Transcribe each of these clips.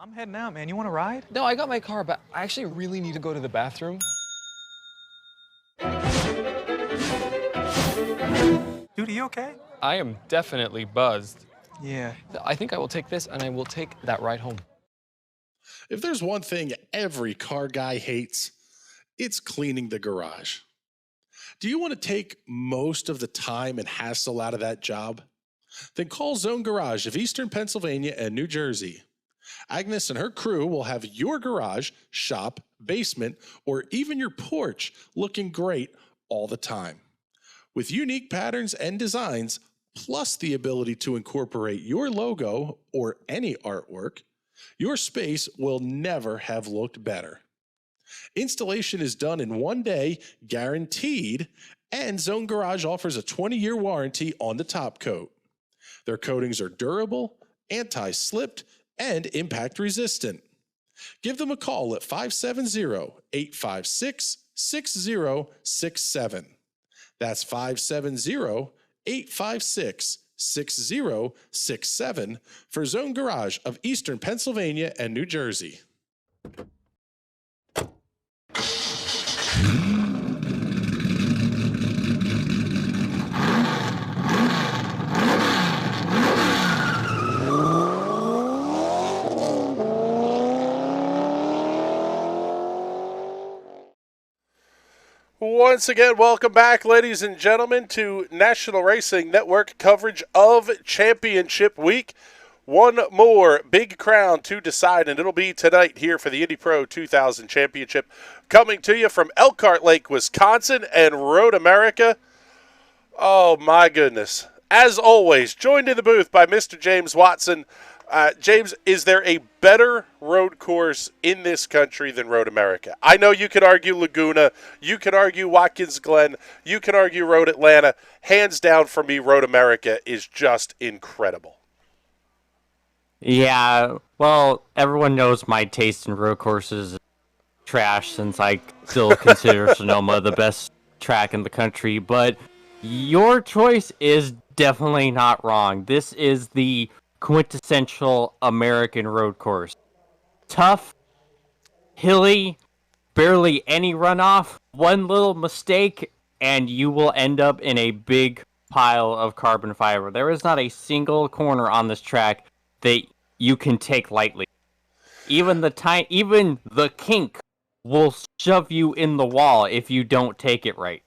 I'm heading out, man. You want to ride? No, I got my car, but I actually really need to go to the bathroom. Dude, are you okay? I am definitely buzzed. Yeah. I think I will take this, and I will take that ride home. If there's one thing every car guy hates, it's cleaning the garage. Do you want to take most of the time and hassle out of that job? Then call Zone Garage of Eastern Pennsylvania and New Jersey. Agnes and her crew will have your garage, shop, basement, or even your porch looking great all the time. With unique patterns and designs, plus the ability to incorporate your logo or any artwork, your space will never have looked better. Installation is done in 1 day, guaranteed, and Zone Garage offers a 20-year warranty on the top coat. Their coatings are durable, anti-slipped, and impact resistant. Give them a call at 570-856-6067. That's 570-856-6067 for Zone Garage of Eastern Pennsylvania and New Jersey. Once again, welcome back, ladies and gentlemen, to National Racing Network coverage of Championship Week. One more big crown to decide, and it'll be tonight here for the Indy Pro 2000 Championship. Coming to you from Elkhart Lake, Wisconsin, and Road America. Oh, my goodness. As always, joined in the booth by Mr. James Watson. James, is there a better road course in this country than Road America? I know you could argue Laguna, you could argue Watkins Glen, you can argue Road Atlanta. Hands down for me, Road America is just incredible. Yeah, well, everyone knows my taste in road courses is trash since I still consider Sonoma the best track in the country, but your choice is definitely not wrong. This is the quintessential American road course. Tough, hilly, barely any runoff, one little mistake, and you will end up in a big pile of carbon fiber. There is not a single corner on this track that you can take lightly. Even the kink will shove you in the wall if you don't take it right.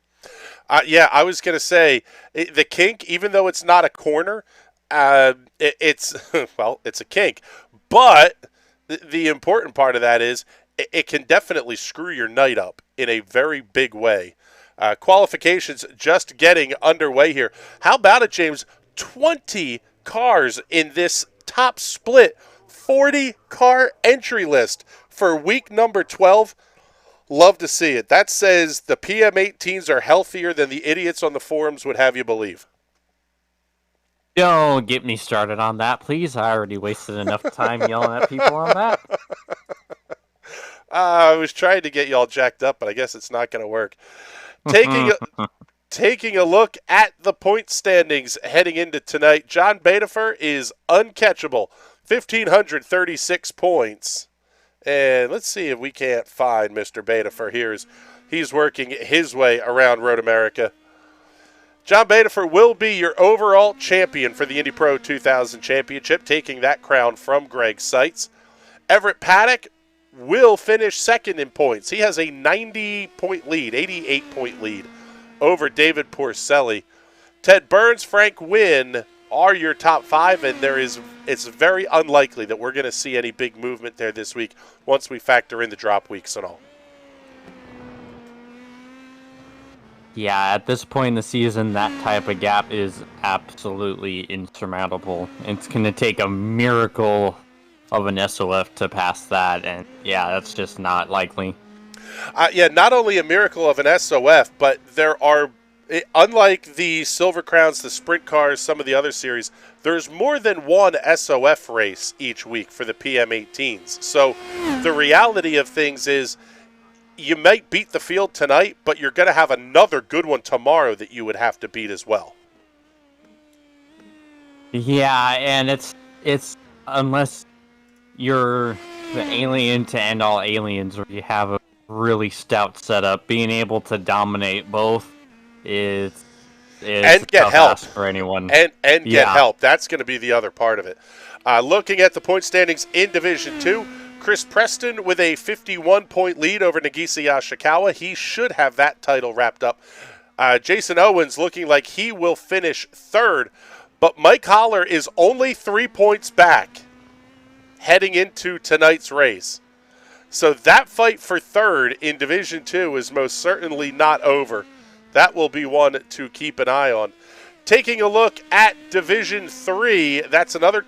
Yeah, I was going to say, the kink, even though it's not a corner, it's a kink. But the important part of that is it can definitely screw your night up in a very big way. Qualifications just getting underway here. How about it, James? 20 cars in this top split, 40-car entry list for week number 12. Love to see it. That says the PM18s are healthier than the idiots on the forums would have you believe. Don't get me started on that, please. I already wasted enough time yelling at people on that. I was trying to get you all jacked up, but I guess it's not going to work. Taking a look at the point standings heading into tonight, John Bedifer is uncatchable, 1,536 points. And let's see if we can't find Mr. Bedifer here. He's working his way around Road America. John Bedifer will be your overall champion for the Indy Pro 2000 Championship, taking that crown from Greg Seitz. Everett Paddock will finish second in points. He has a 90-point lead, 88-point lead over David Porcelli. Ted Burns, Frank Wynn are your top five, and it's very unlikely that we're going to see any big movement there this week once we factor in the drop weeks and all. Yeah, at this point in the season, that type of gap is absolutely insurmountable. It's going to take a miracle of an SOF to pass that, and yeah, that's just not likely. Not only a miracle of an SOF, but there are, unlike the Silver Crowns, the Sprint Cars, some of the other series, there's more than one SOF race each week for the PM18s. So the reality of things is, you might beat the field tonight, but you're going to have another good one tomorrow that you would have to beat as well. Yeah, and it's unless you're the alien to end all aliens, or you have a really stout setup, being able to dominate both is and a get tough help ask for anyone. and get Yeah. help. That's going to be the other part of it. Looking at the point standings in Division 2, Chris Preston with a 51-point lead over Nagisa Yashikawa. He should have that title wrapped up. Jason Owens looking like he will finish third, but Mike Holler is only 3 points back heading into tonight's race. So that fight for third in Division 2 is most certainly not over. That will be one to keep an eye on. Taking a look at Division 3, that's another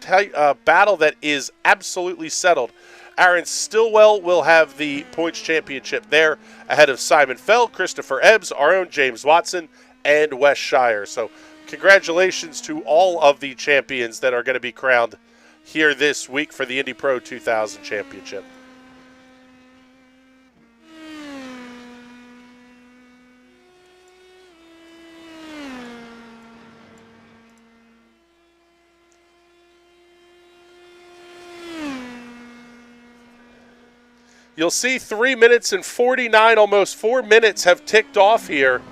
battle that is absolutely settled. Aaron Stillwell will have the points championship there ahead of Simon Fell, Christopher Ebbs, our own James Watson, and Wes Shire. So congratulations to all of the champions that are going to be crowned here this week for the Indy Pro 2000 Championship. You'll see 3 minutes and 49, almost 4 minutes have ticked off here,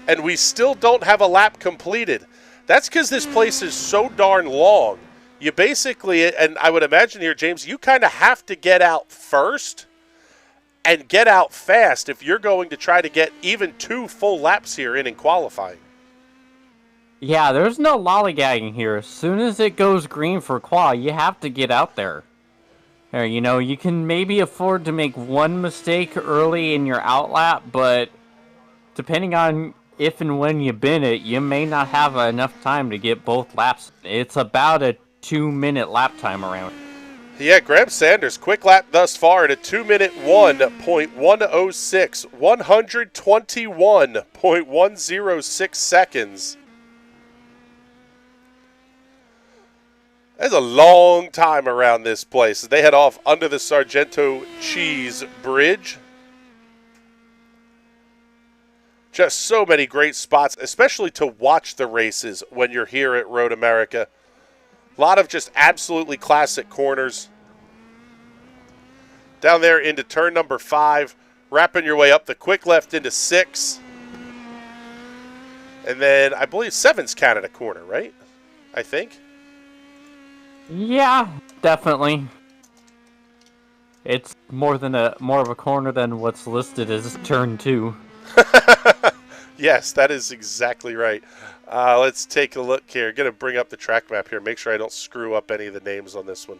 and we still don't have a lap completed. That's because this place is so darn long. You basically, and I would imagine here, James, you kind of have to get out first and get out fast if you're going to try to get even 2 full laps here in qualifying. Yeah, there's no lollygagging here. As soon as it goes green for qual, you have to get out there. Or, you know, you can maybe afford to make one mistake early in your outlap, but depending on if and when you bin it, you may not have enough time to get both laps. It's about a 2-minute lap time around. Yeah, Graham Sanders, quick lap thus far at a 2-minute 1.106, 121.106 seconds. That's a long time around this place. They head off under the Sargento Cheese Bridge. Just so many great spots, especially to watch the races when you're here at Road America. A lot of just absolutely classic corners. Down there into turn number 5, wrapping your way up the quick left into 6. And then I believe 7's Canada corner, right? I think. Yeah, definitely. It's more of a corner than what's listed as turn 2. Yes, that is exactly right. Let's take a look here. Going to bring up the track map here. Make sure I don't screw up any of the names on this one.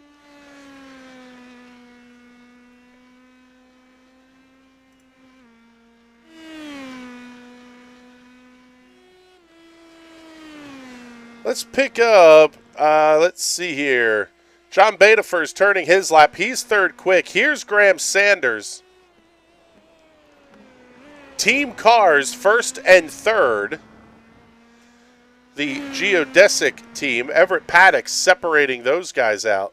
Let's pick up, let's see here. John Bedifer's turning his lap. He's third quick. Here's Graham Sanders. Team cars first and third. The geodesic team, Everett Paddock, separating those guys out.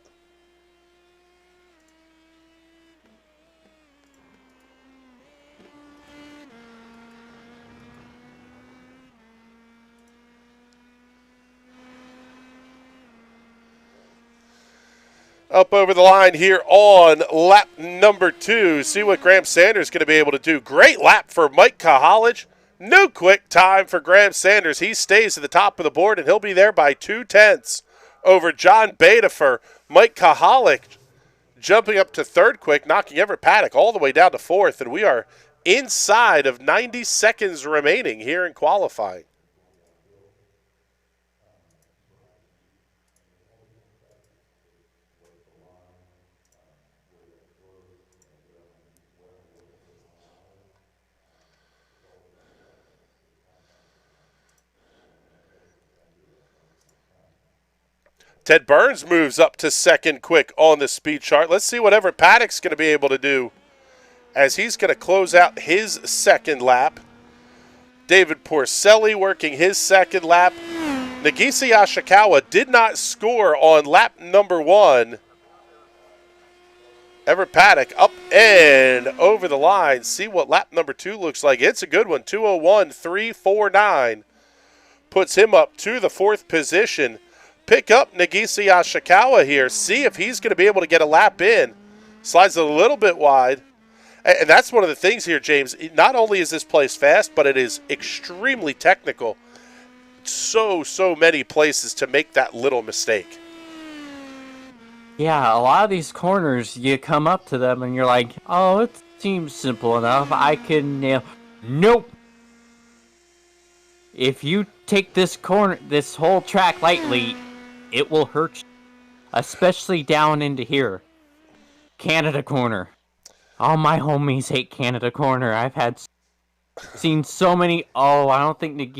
Up over the line here on lap number 2. See what Graham Sanders is going to be able to do. Great lap for Mike Kahalich. No quick time for Graham Sanders. He stays at the top of the board, and he'll be there by 0.2 over John Bedifer. Mike Kahalich jumping up to third quick, knocking Everett Paddock all the way down to 4th, and we are inside of 90 seconds remaining here in qualifying. Ted Burns moves up to second quick on the speed chart. Let's see what Everett Paddock's going to be able to do as he's going to close out his second lap. David Porcelli working his second lap. Nagisa Yashikawa did not score on lap number 1. Everett Paddock up and over the line. See what lap number 2 looks like. It's a good one. 2:01.349 puts him up to the 4th position. pick up Nagisa Yashikawa here, see if he's going to be able to get a lap in. Slides a little bit wide. And that's one of the things here, James. Not only is this place fast, but it is extremely technical. So many places to make that little mistake. Yeah, a lot of these corners, you come up to them and you're like, oh, it seems simple enough. I can nail. Nope. If you take this whole track lightly, it will hurt you. Especially down into here. Canada Corner. All my homies hate Canada Corner. I've seen so many. Oh, I don't think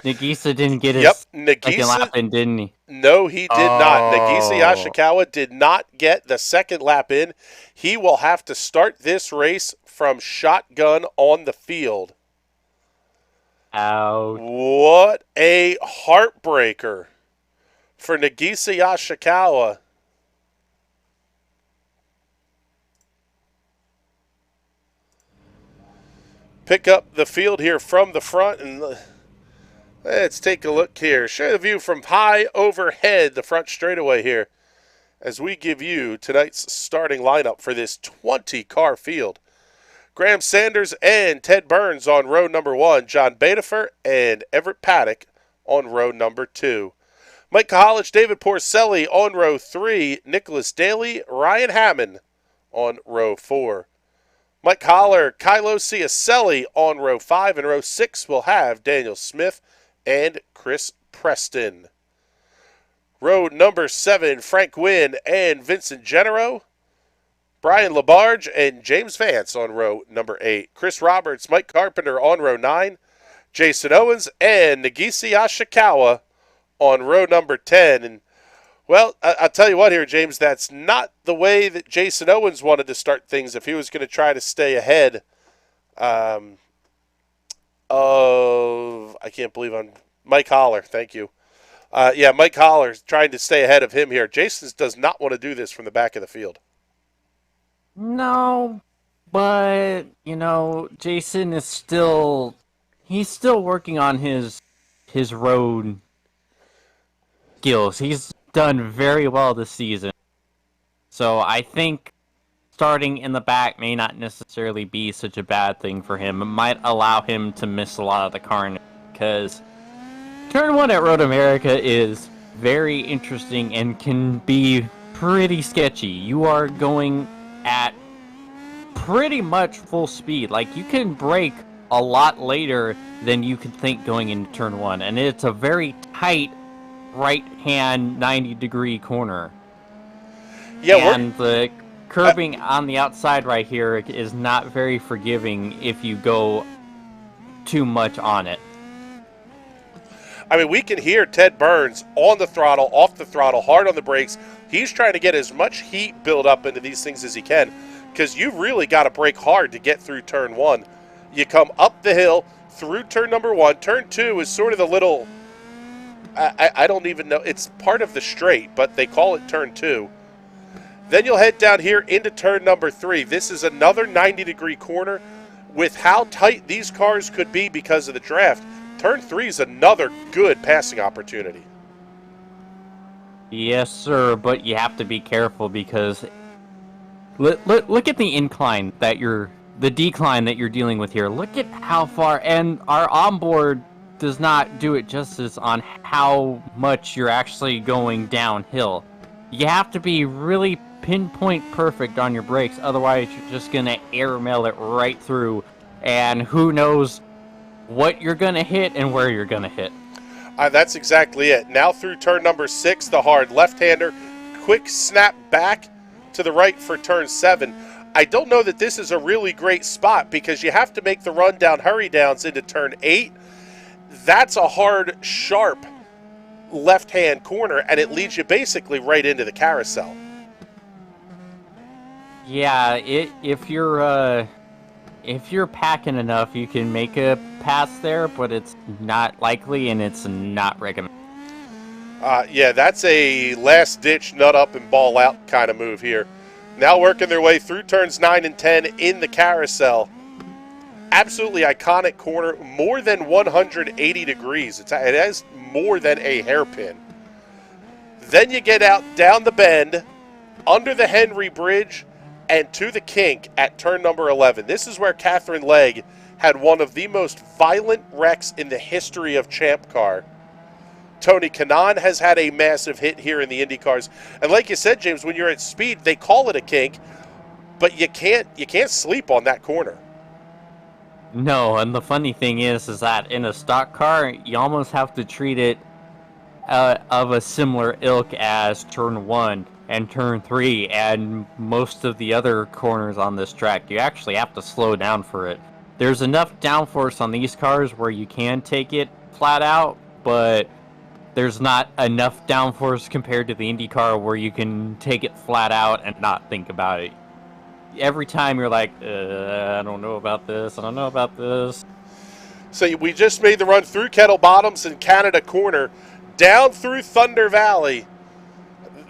Nagisa didn't get his second lap in, didn't he? No, he did not. Nagisa Yashikawa did not get the second lap in. He will have to start this race from shotgun on the field. Ouch. What a heartbreaker for Nagisa Yashikawa. Pick up the field here from the front, and let's take a look here. Show the view from high overhead, the front straightaway here, as we give you tonight's starting lineup for this 20-car field. Graham Sanders and Ted Burns on row number 1. John Bedifer and Everett Paddock on row number 2. Mike Kahalich, David Porcelli on row 3. Nicholas Daly, Ryan Hammond on row 4. Mike Holler, Kylo Ciacelli on row 5. And row 6 will have Daniel Smith and Chris Preston. Row number 7, Frank Wynn and Vincent Genero. Brian Labarge and James Vance on row number 8. Chris Roberts, Mike Carpenter on row 9. Jason Owens and Nagisa Yashikawa on row number 10. And, well, I'll tell you what here, James, that's not the way that Jason Owens wanted to start things if he was going to try to stay ahead of, I can't believe I'm, Mike Holler, thank you. Mike Holler trying to stay ahead of him here. Jason does not want to do this from the back of the field. No, but, Jason is still working on his road skills. He's done very well this season. So I think starting in the back may not necessarily be such a bad thing for him. It might allow him to miss a lot of the carnage, because Turn 1 at Road America is very interesting and can be pretty sketchy. You are going at pretty much full speed. Like, you can brake a lot later than you could think going into Turn 1. And it's a very tight right-hand 90-degree corner. Yeah, and the curbing on the outside right here is not very forgiving if you go too much on it. I mean, we can hear Ted Burns on the throttle, off the throttle, hard on the brakes. He's trying to get as much heat built up into these things as he can, because you've really got to brake hard to get through Turn 1. You come up the hill through Turn number 1. Turn 2 is sort of the little, I don't even know, it's part of the straight, but they call it Turn 2. Then you'll head down here into Turn number 3. This is another 90-degree corner. With how tight these cars could be because of the draft, Turn 3 is another good passing opportunity. Yes, sir, but you have to be careful, because look at the incline that the decline that you're dealing with here. Look at how far, and our onboard does not do it justice on how much you're actually going downhill. You have to be really pinpoint perfect on your brakes, otherwise you're just going to airmail it right through, and who knows what you're going to hit and where you're going to hit. That's exactly it. Now through Turn number 6, the hard left-hander. Quick snap back to the right for Turn 7. I don't know that this is a really great spot, because you have to make the run down hurry downs into Turn 8. That's a hard, sharp left-hand corner, and it leads you basically right into the carousel. Yeah, if you're packing enough, you can make a pass there, but it's not likely and it's not recommended. Yeah, that's a last-ditch nut up and ball out kind of move here. Now working their way through turns 9 and 10 in the carousel. Absolutely iconic corner, more than 180 degrees. It has more than a hairpin. Then you get out down the bend, under the Henry Bridge, and to the kink at turn number 11. This is where Catherine Legg had one of the most violent wrecks in the history of Champ Car. Tony Kanaan has had a massive hit here in the Indy cars. And like you said, James, when you're at speed, they call it a kink, but you can't sleep on that corner. No, and the funny thing is that in a stock car, you almost have to treat it of a similar ilk as turn 1 and turn 3 and most of the other corners on this track. You actually have to slow down for it. There's enough downforce on these cars where you can take it flat out, but there's not enough downforce compared to the Indy car where you can take it flat out and not think about it. Every time you're like, I don't know about this, I don't know about this. So we just made the run through Kettle Bottoms and Canada Corner, down through Thunder Valley.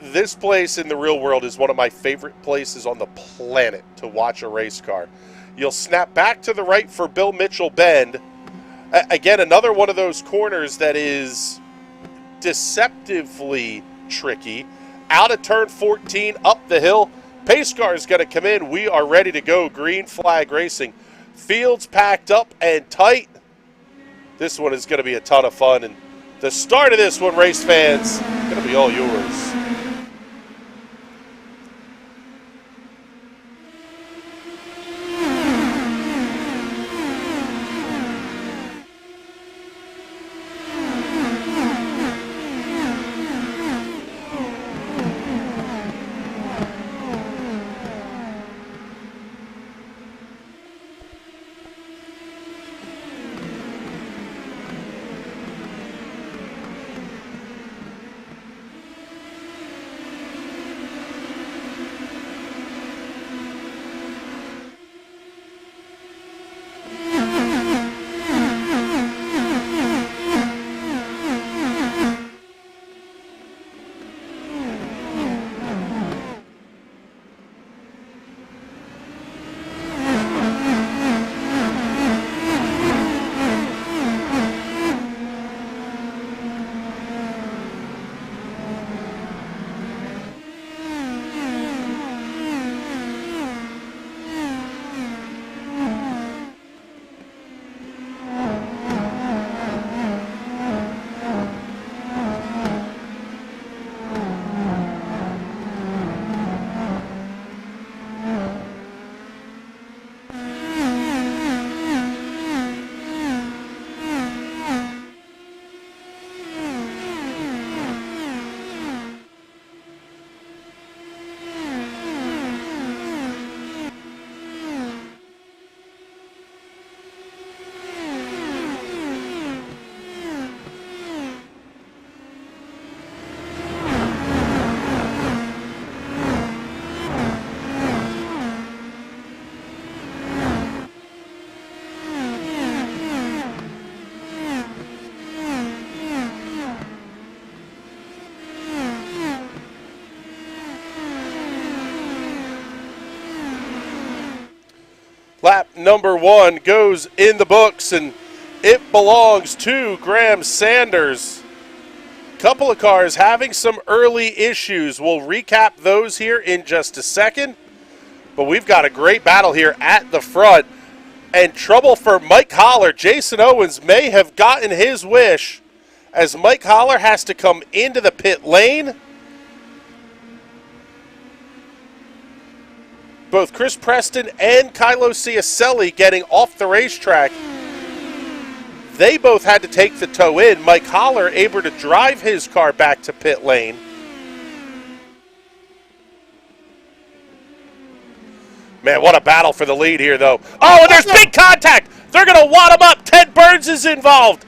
This place in the real world is one of my favorite places on the planet to watch a race car. You'll snap back to the right for Bill Mitchell Bend. Again, another one of those corners that is deceptively tricky. Out of turn 14, up the hill. Pace car is going to come in. We are ready to go. Green flag racing. Fields packed up and tight. This one is going to be a ton of fun. And the start of this one, race fans, going to be all yours. Lap number 1 goes in the books, and it belongs to Graham Sanders. Couple of cars having some early issues. We'll recap those here in just a second. But we've got a great battle here at the front. And trouble for Mike Holler. Jason Owens may have gotten his wish as Mike Holler has to come into the pit lane. Both Chris Preston and Kylo Ciacelli getting off the racetrack. They both had to take the toe in. Mike Holler able to drive his car back to pit lane. Man, what a battle for the lead here, though. Oh, and there's big contact. They're going to wad him up. Ted Burns is involved.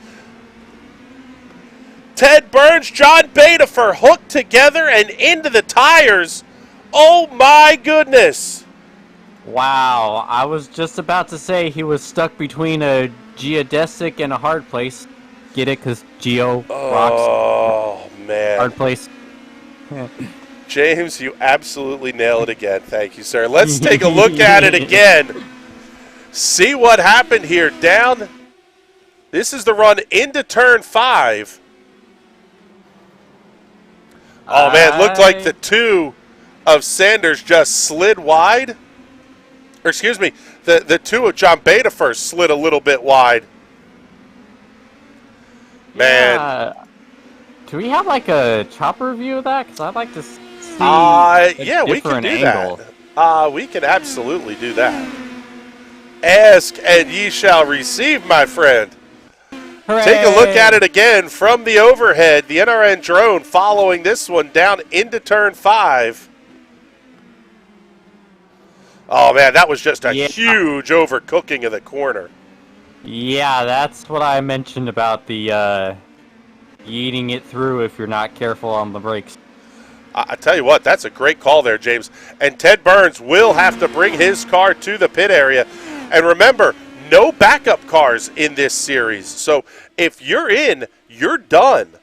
Ted Burns, John Bedifer hooked together and into the tires. Oh, my goodness. Wow, I was just about to say he was stuck between a geodesic and a hard place. Get it? Because geo rocks. Oh, man. Hard place. James, you absolutely nail it again. Thank you, sir. Let's take a look at it again. See what happened here. Down. This is the run into turn 5. Oh, man, looked like the two of Sanders just slid wide. Or, excuse me, the two of John Beta first slid a little bit wide. Man. Yeah. Do we have like a chopper view of that? Because I'd like to see yeah, we can do angle. that. We can absolutely do that. Ask and ye shall receive, my friend. Hooray! Take a look at it again from the overhead. The NRN drone following this one down into turn 5. Oh, man, that was just a huge overcooking of the corner. Yeah, that's what I mentioned about the eating it through if you're not careful on the brakes. I tell you what, that's a great call there, James. And Ted Burns will have to bring his car to the pit area. And remember, no backup cars in this series. So if you're in, you're done.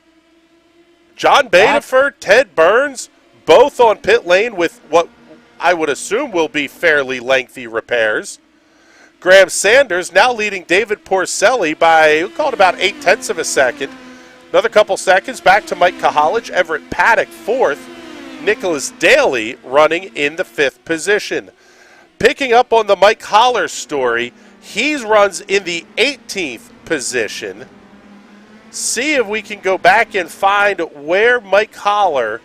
John Badeford, Ted Burns, both on pit lane with what I would assume will be fairly lengthy repairs. Graham Sanders now leading David Porcelli by, we call it about 0.8 of a second. Another couple seconds back to Mike Kahalich, Everett Paddock 4th. Nicholas Daly running in the 5th position. Picking up on the Mike Holler story, he runs in the 18th position. See if we can go back and find where Mike Holler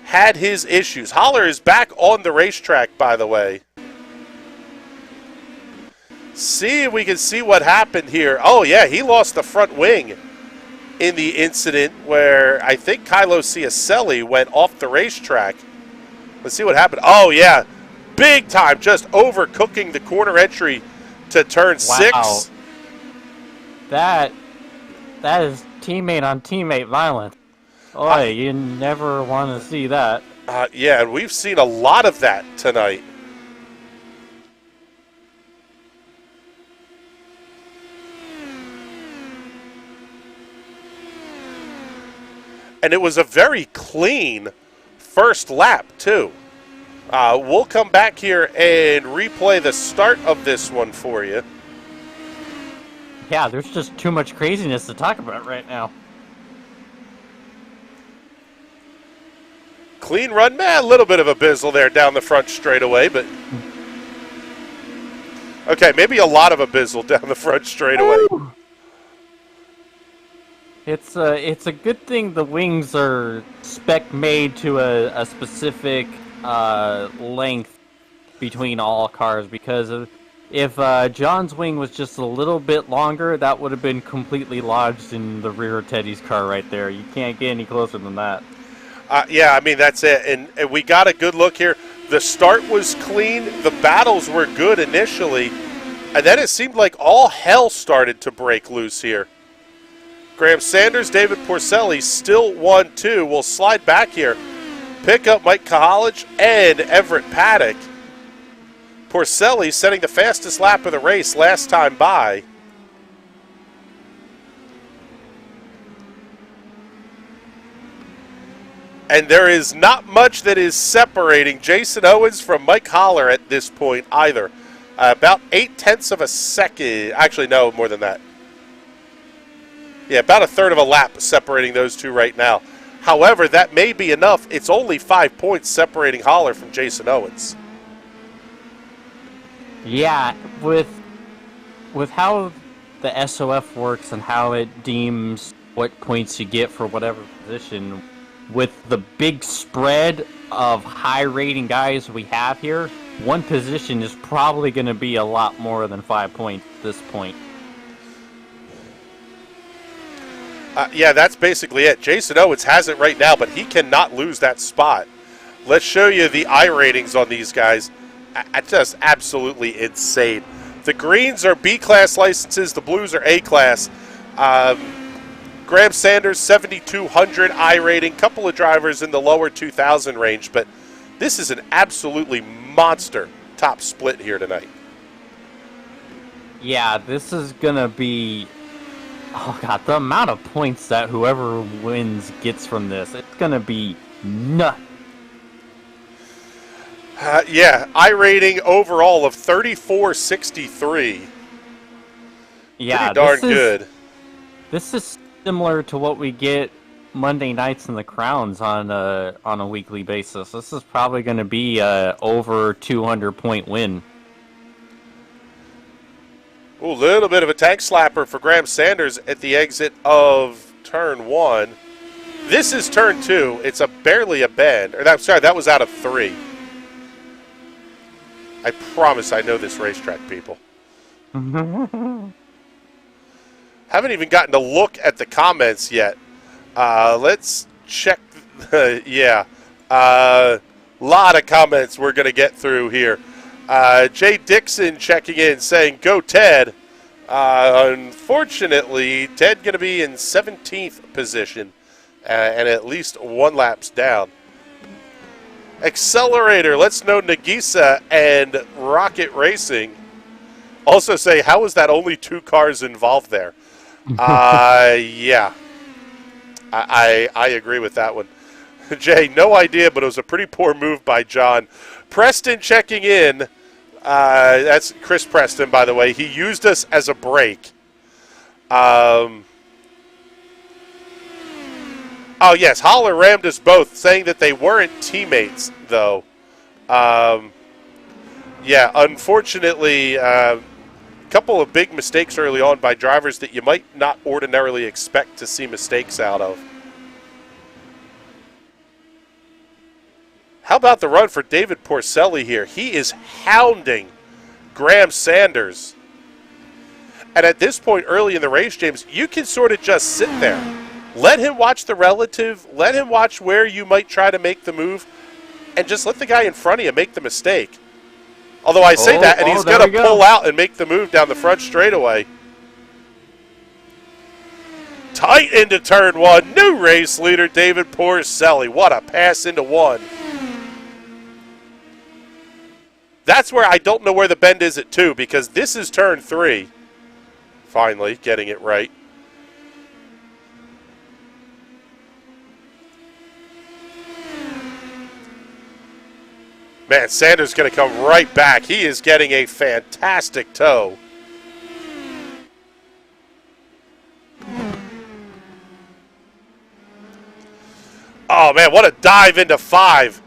had his issues. Holler is back on the racetrack, by the way. See if we can see what happened here. Oh, yeah, he lost the front wing in the incident where I think Kylo Ciacelli went off the racetrack. Let's see what happened. Oh, yeah, big time, just overcooking the corner entry to turn 6. That is teammate on teammate violence. Boy, you never want to see that. Yeah, and we've seen a lot of that tonight. And it was a very clean first lap, too. We'll come back here and replay the start of this one for you. Yeah, there's just too much craziness to talk about right now. Clean run, man, a little bit of a bizzle there down the front straightaway, but... Okay, maybe a lot of a bizzle down the front straightaway. Ooh. It's a good thing the wings are spec made to a specific length between all cars, because if John's wing was just a little bit longer, that would have been completely lodged in the rear of Teddy's car right there. You can't get any closer than that. Yeah, I mean, that's it. And we got a good look here. The start was clean. The battles were good initially. And then it seemed like all hell started to break loose here. Graham Sanders, David Porcelli still 1-2. We'll slide back here. Pick up Mike Kahalich and Everett Paddock. Porcelli setting the fastest lap of the race last time by. And there is not much that is separating Jason Owens from Mike Holler at this point either. About 0.8 of a second. Actually, no, more than that. Yeah, about a third of a lap separating those two right now. However, that may be enough. It's only 5 points separating Holler from Jason Owens. Yeah, with how the SOF works and how it deems what points you get for whatever position, with the big spread of high rating guys we have here, one position is probably going to be a lot more than 5 points at this point. Yeah, that's basically it. Jason Owens has it right now, but he cannot lose that spot. Let's show you the I ratings on these guys. Just absolutely insane. The greens are B-class licenses. The blues are A-class. Graham Sanders, 7,200 I rating. Couple of drivers in the lower 2,000 range, but this is an absolutely monster top split here tonight. Yeah, this is going to be... Oh, God, the amount of points that whoever wins gets from this, it's going to be nuts. Yeah, I rating overall of 3463. Yeah, pretty darn good. This is similar to what we get Monday nights in the crowns on a weekly basis. This is probably going to be a over 200-point win. Ooh, a little bit of a tank slapper for Graham Sanders at the exit of turn 1. This is turn 2. It's barely a bend. That was out of 3. I promise I know this racetrack, people. Haven't even gotten to look at the comments yet. Let's check. Yeah. Lot of comments we're going to get through here. Jay Dixon checking in saying, go Ted. Unfortunately, Ted going to be in 17th position and at least 1 laps down. Accelerator, let's know Nagisa and Rocket Racing. Also say, how is that only 2 cars involved there? Yeah. I agree with that one. Jay, no idea, but it was a pretty poor move by John. Preston checking in. That's Chris Preston, by the way. He used us as a break. Oh, yes, Holler rammed us both, saying that they weren't teammates, though. Yeah, unfortunately, a couple of big mistakes early on by drivers that you might not ordinarily expect to see mistakes out of. How about the run for David Porcelli here? He is hounding Graham Sanders. And at this point early in the race, James, you can sort of just sit there. Let him watch the relative. Let him watch where you might try to make the move. And just let the guy in front of you make the mistake. Although I say that, and he's going to pull out and make the move down the front straightaway. Tight into turn 1. New race leader, David Porcelli. What a pass into 1. That's where I don't know where the bend is at 2, because this is turn 3. Finally, getting it right. Man, Sanders going to come right back. He is getting a fantastic toe. Oh, man, what a dive into 5.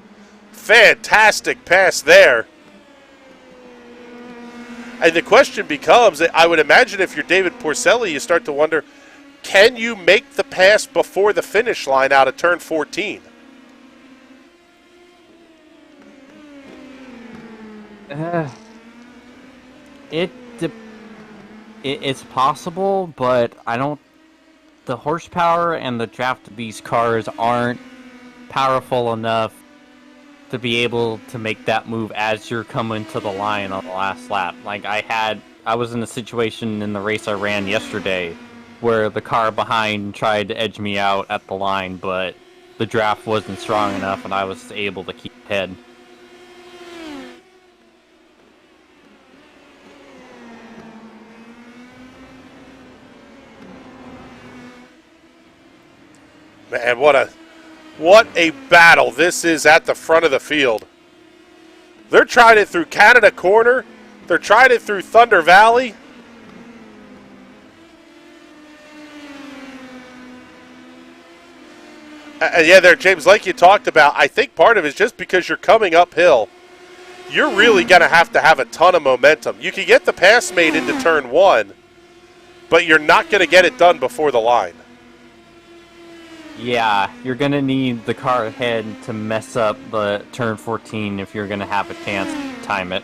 Fantastic pass there. And the question becomes, I would imagine if you're David Porcelli, you start to wonder, can you make the pass before the finish line out of turn 14? It's possible, but I don't. The horsepower and the draft of these cars aren't powerful enough to be able to make that move as you're coming to the line on the last lap. Like I was in a situation in the race I ran yesterday where the car behind tried to edge me out at the line, but the draft wasn't strong enough and I was able to keep ahead. Man, what a battle this is at the front of the field. They're trying it through Canada Corner. They're trying it through Thunder Valley. And yeah, there, James, like you talked about, I think part of it is just because you're coming uphill, you're really going to have a ton of momentum. You can get the pass made into turn 1, but you're not going to get it done before the line. Yeah, you're going to need the car ahead to mess up the turn 14 if you're going to have a chance to time it.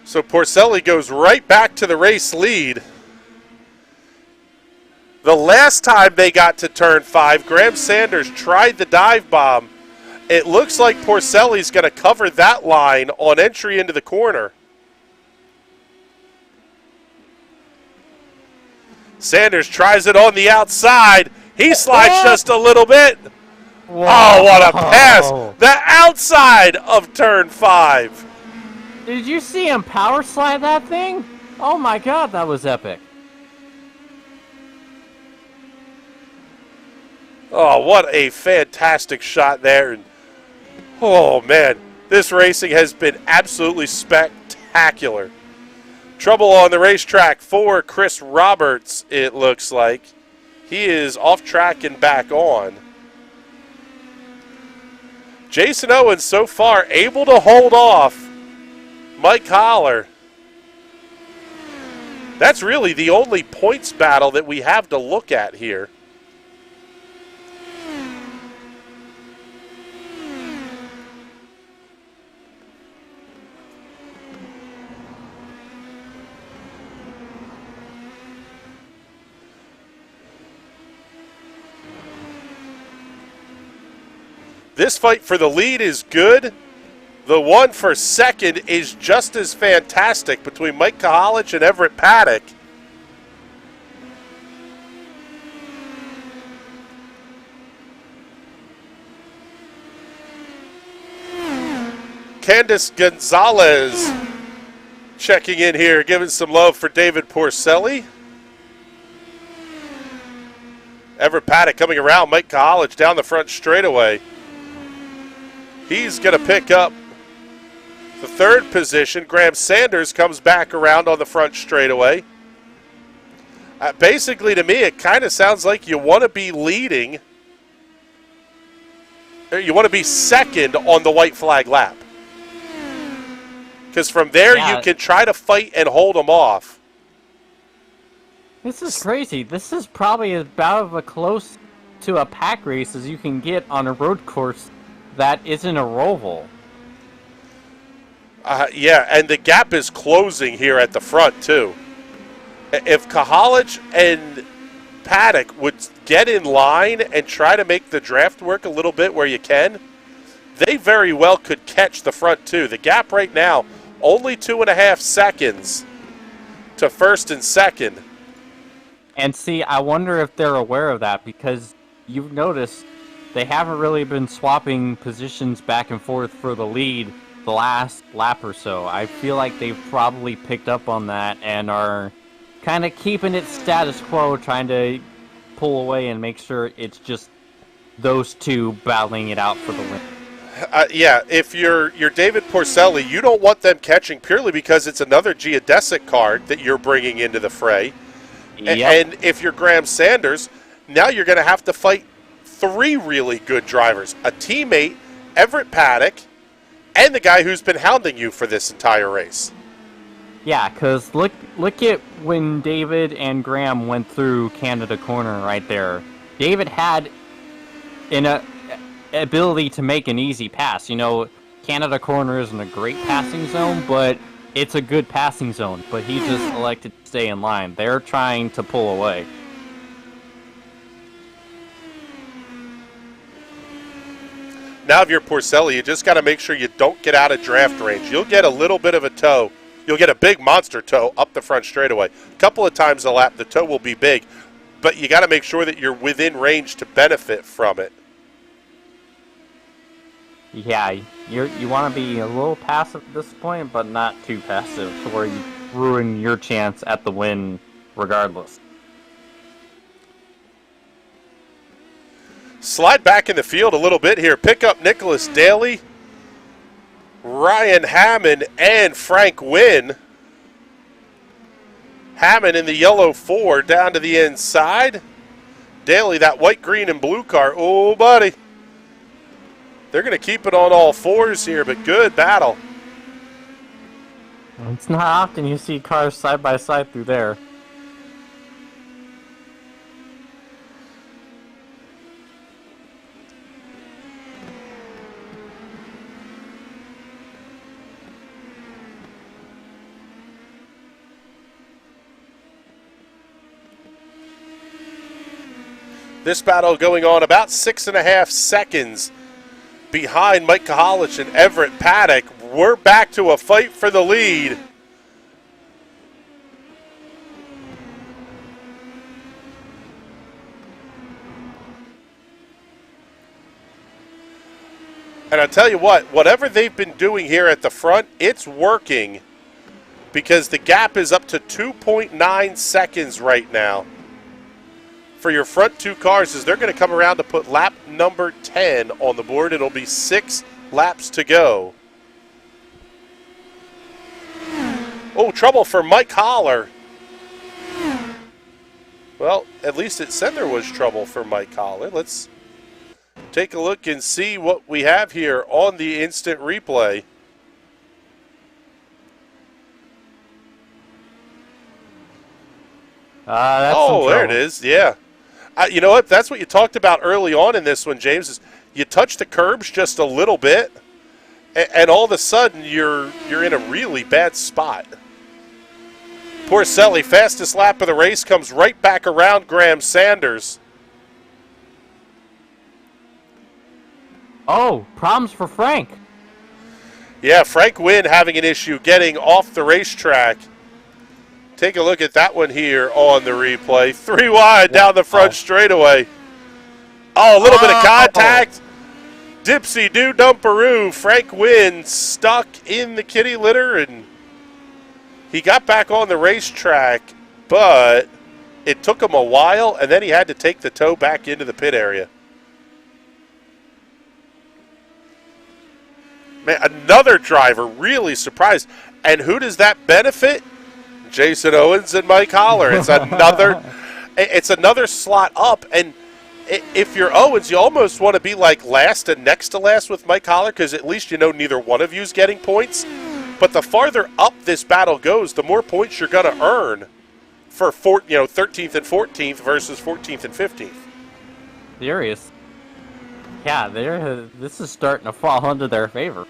So Porcelli goes right back to the race lead. The last time they got to turn 5, Graham Sanders tried the dive bomb. It looks like Porcelli's going to cover that line on entry into the corner. Sanders tries it on the outside. He slides just a little bit. Whoa. Oh, what a pass. The outside of turn 5. Did you see him power slide that thing? Oh my god, that was epic. Oh, what a fantastic shot there. And oh, man, this racing has been absolutely spectacular. Trouble on the racetrack for Chris Roberts, it looks like. He is off track and back on. Jason Owens so far able to hold off Mike Holler. That's really the only points battle that we have to look at here. This fight for the lead is good. The one for second is just as fantastic between Mike Kahalich and Everett Paddock. Candice Gonzalez checking in here, giving some love for David Porcelli. Everett Paddock coming around, Mike Kahalich down the front straightaway. He's going to pick up the third position. Graham Sanders comes back around on the front straightaway. Basically, to me, it kind of sounds like you want to be leading. Or you want to be second on the white flag lap. Because from there, you can try to fight and hold them off. This is crazy. This is probably about as close to a pack race as you can get on a road course that isn't a roval. Yeah, and the gap is closing here at the front, too. If Kahalich and Paddock would get in line and try to make the draft work a little bit where you can, they very well could catch the front, too. The gap right now, only 2.5 seconds to first and second. And see, I wonder if they're aware of that, because you've noticed they haven't really been swapping positions back and forth for the lead the last lap or so. I feel like they've probably picked up on that and are kind of keeping it status quo, trying to pull away and make sure it's just those two battling it out for the win. Yeah, if you're David Porcelli, you don't want them catching purely because it's another geodesic card that you're bringing into the fray. Yep. And if you're Graham Sanders, now you're going to have to fight 3 really good drivers. A teammate, Everett Paddock, and the guy who's been hounding you for this entire race. Yeah, because look at when David and Graham went through Canada Corner right there. David had an ability to make an easy pass. You know, Canada Corner isn't a great passing zone, but it's a good passing zone. But he just elected to stay in line. They're trying to pull away. Now if you're Porcelli, you just got to make sure you don't get out of draft range. You'll get a little bit of a tow. You'll get a big monster tow up the front straightaway. A couple of times a lap, the tow will be big. But you got to make sure that you're within range to benefit from it. Yeah, you want to be a little passive at this point, but not too passive to where you ruin your chance at the win regardless. Slide back in the field a little bit here. Pick up Nicholas Daly, Ryan Hammond, and Frank Wynn. Hammond in the yellow 4 down to the inside. Daly, that white, green, and blue car. Oh, buddy. They're going to keep it on all 4s here, but good battle. It's not often you see cars side by side through there. This battle going on about 6.5 seconds behind Mike Kahalich and Everett Paddock. We're back to a fight for the lead. And I'll tell you what, whatever they've been doing here at the front, it's working because the gap is up to 2.9 seconds right now. For your front 2 cars, as they're going to come around to put lap number 10 on the board. It'll be 6 laps to go. Oh, trouble for Mike Holler. Well, at least it said there was trouble for Mike Holler. Let's take a look and see what we have here on the instant replay. That's there it is. Yeah. You know what? That's what you talked about early on in this one, James, is you touch the curbs just a little bit, and all of a sudden you're in a really bad spot. Porcelli, fastest lap of the race, comes right back around Graham Sanders. Oh, problems for Frank. Yeah, Frank Wynn having an issue getting off the racetrack. Take a look at that one here on the replay. 3 wide down the front straightaway. Oh, a little bit of contact. Dipsy-doo dumperoo. Frank Wynn stuck in the kitty litter, and he got back on the racetrack, but it took him a while, and then he had to take the tow back into the pit area. Man, another driver really surprised. And who does that benefit? Jason Owens and Mike Holler. It's another slot up, and if you're Owens, you almost want to be like last and next to last with Mike Holler, because at least you know neither one of you is getting points. But the farther up this battle goes, the more points you're going to earn for 13th and 14th versus 14th and 15th. Serious. Yeah, this is starting to fall into their favor.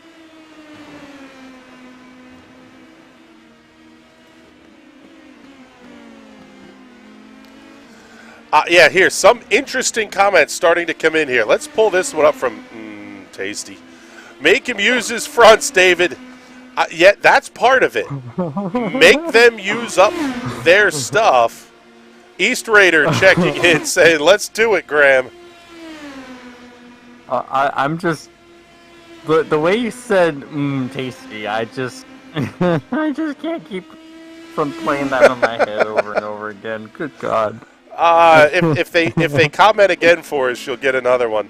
Yeah, here, some interesting comments starting to come in here. Let's pull this one up from Tasty. Make him use his fronts, David. Yeah, that's part of it. Make them use up their stuff. East Raider checking in, saying, let's do it, Graham. I'm just... The way you said, tasty, I just can't keep from playing that in my head over and over again. Good God. If they comment again for us, you'll get another one.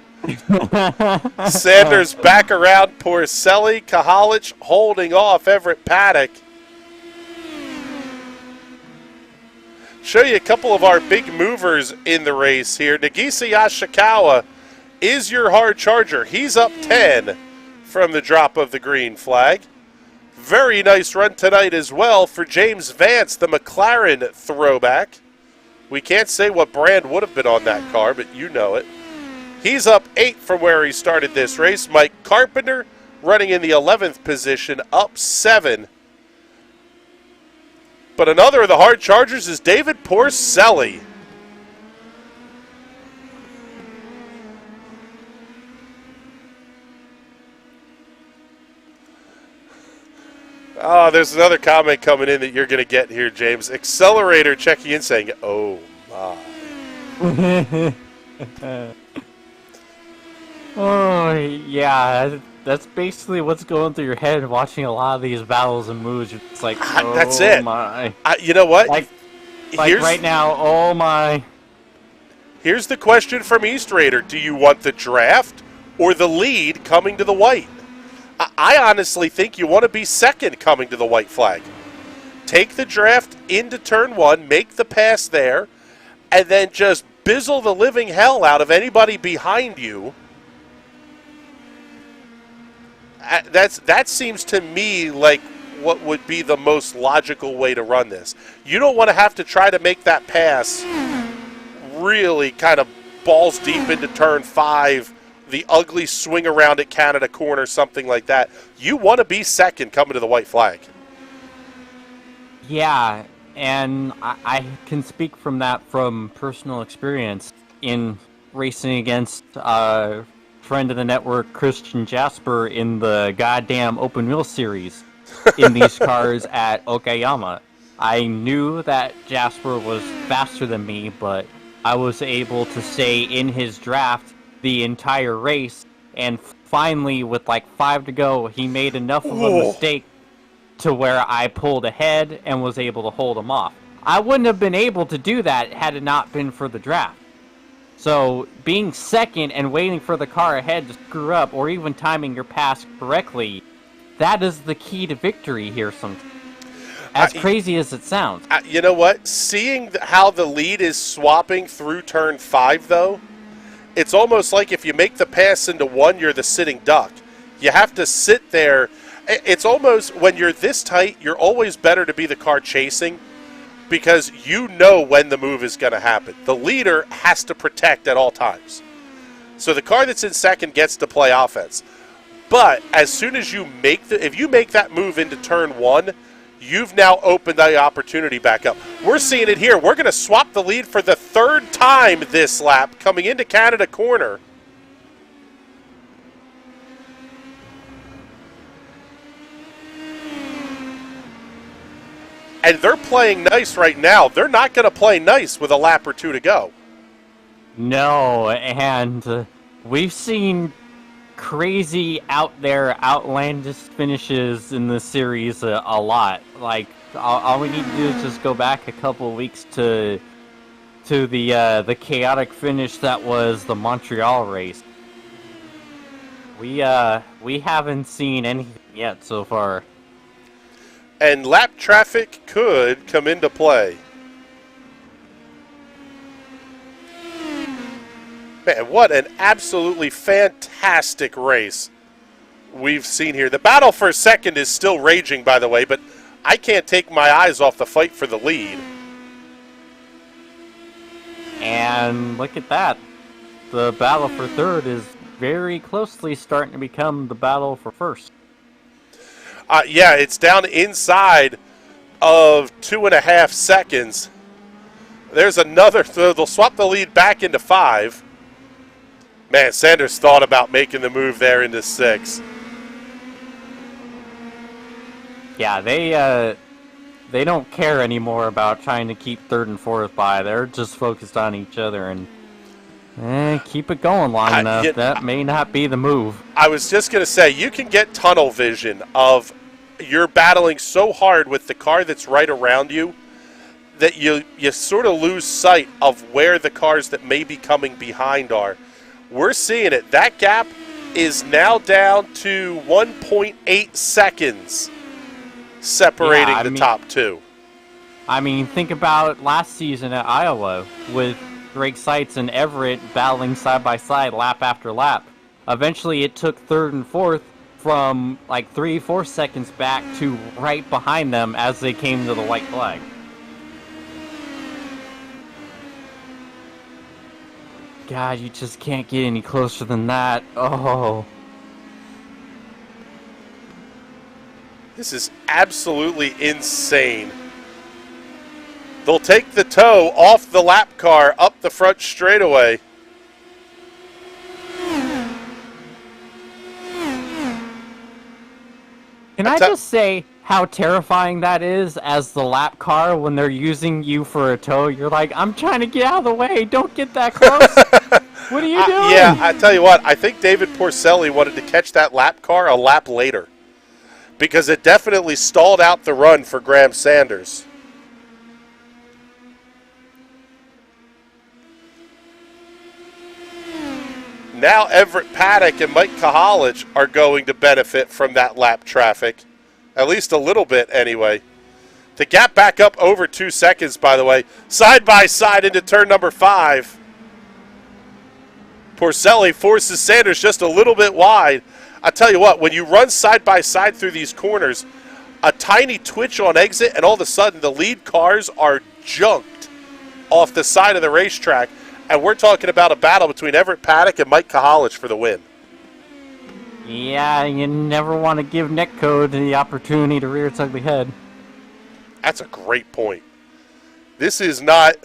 Sanders back around Porcelli. Kahalich holding off Everett Paddock. Show you a couple of our big movers in the race here. Nagisa Yashikawa is your hard charger. He's up 10 from the drop of the green flag. Very nice run tonight as well for James Vance, the McLaren throwback. We can't say what brand would have been on that car, but you know it. He's up 8 from where he started this race. Mike Carpenter running in the 11th position, up 7. But another of the hard chargers is David Porcelli. Oh, there's another comment coming in that you're going to get here, James. Accelerator checking in saying, oh, my. Oh, yeah. That's basically what's going through your head watching a lot of these battles and moves. It's like, oh, that's it. My. You know what? Like right now, oh, my. Here's the question from East Raider. Do you want the draft or the lead coming to the white? I honestly think you want to be second coming to the white flag. Take the draft into turn 1, make the pass there, and then just bizzle the living hell out of anybody behind you. That seems to me like what would be the most logical way to run this. You don't want to have to try to make that pass really kind of balls deep into turn 5, the ugly swing around at Canada corner, something like that. You want to be second coming to the white flag. Yeah, and I can speak from that from personal experience in racing against a friend of the network, Christian Jasper, in the goddamn open wheel series in these cars at Okayama. I knew that Jasper was faster than me, but I was able to stay in his draft the entire race, and finally, with like 5 to go, he made enough of a mistake to where I pulled ahead and was able to hold him off. I wouldn't have been able to do that had it not been for the draft. So being second and waiting for the car ahead to screw up, or even timing your pass correctly, that is the key to victory here sometimes. As crazy as it sounds. You know what? Seeing how the lead is swapping through turn 5, though, it's almost like if you make the pass into 1, you're the sitting duck. You have to sit there. It's almost, when you're this tight, you're always better to be the car chasing because you know when the move is going to happen. The leader has to protect at all times. So the car that's in second gets to play offense. But as soon as you if you make that move into turn 1, you've now opened the opportunity back up. We're seeing it here. We're going to swap the lead for the 3rd time this lap coming into Canada corner. And they're playing nice right now. They're not going to play nice with a lap or 2 to go. No, and we've seen crazy out there, outlandish finishes in this series a lot. Like, all we need to do is just go back a couple of weeks to the chaotic finish that was the Montreal race. We haven't seen anything yet so far. And lap traffic could come into play. Man, what an absolutely fantastic race we've seen here. The battle for second is still raging, by the way, but I can't take my eyes off the fight for the lead. And look at that. The battle for third is very closely starting to become the battle for first. Yeah, it's down inside of 2.5 seconds. There's another, so they'll swap the lead back into 5. Man, Sanders thought about making the move there into 6. Yeah, they don't care anymore about trying to keep third and fourth by. They're just focused on each other and keep it going long enough. That may not be the move. I was just going to say, you can get tunnel vision of you're battling so hard with the car that's right around you that you sort of lose sight of where the cars that may be coming behind are. We're seeing it. That gap is now down to 1.8 seconds separating the top 2. I mean, think about last season at Iowa with Greg Seitz and Everett battling side by side lap after lap. Eventually it took third and fourth from like 3-4 seconds back to right behind them as they came to the white flag. God, you just can't get any closer than that. Oh. This is absolutely insane. They'll take the toe off the lap car up the front straightaway. Can I just say how terrifying that is as the lap car when they're using you for a tow? You're like, I'm trying to get out of the way. Don't get that close. What are you doing? Yeah, I tell you what, I think David Porcelli wanted to catch that lap car a lap later because it definitely stalled out the run for Graham Sanders. Now Everett Paddock and Mike Kahalich are going to benefit from that lap traffic. At least a little bit, anyway. The gap back up over 2 seconds, by the way. Side by side into turn number 5. Porcelli forces Sanders just a little bit wide. I tell you what, when you run side by side through these corners, a tiny twitch on exit, and all of a sudden the lead cars are junked off the side of the racetrack. And we're talking about a battle between Everett Paddock and Mike Kahalich for the win. Yeah, you never want to give netcode the opportunity to rear its ugly head. That's a great point. This is not,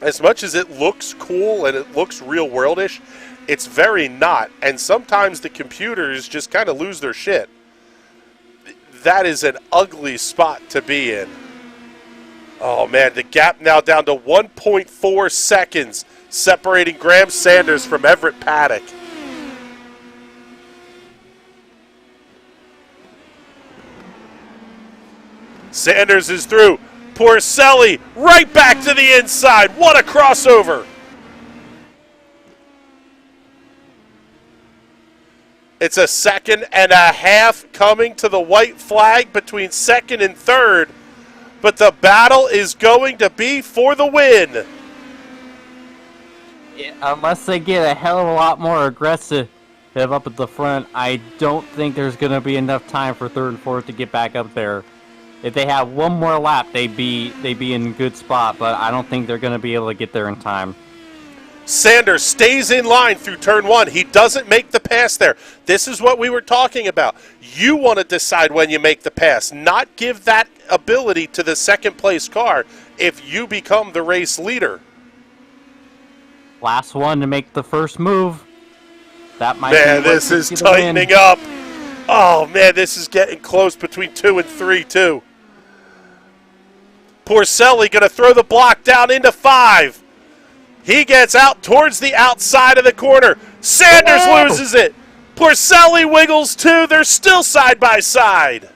as much as it looks cool and it looks real worldish, it's very not. And sometimes the computers just kind of lose their shit. That is an ugly spot to be in. Oh, man, the gap now down to 1.4 seconds separating Graham Sanders from Everett Paddock. Sanders is through. Porcelli right back to the inside. What a crossover. It's a second and a half coming to the white flag between second and third. but the battle is going to be for the win. Unless they get a hell of a lot more aggressive up at the front, I don't think there's going to be enough time for third and fourth to get back up there. If they have one more lap, they'd be in a good spot, but I don't think they're going to be able to get there in time. Sanders stays in line through turn one. He doesn't make the pass there. This is what we were talking about. You want to decide when you make the pass, not give that ability to the second place car if you become the race leader. Last one to make the first move. That might Man, be this is tightening up. Oh, man, this is getting close between 2 and 3, too. Porcelli going to throw the block down into 5. He gets out towards the outside of the corner. Sanders loses it. Porcelli wiggles too. They're still side by side.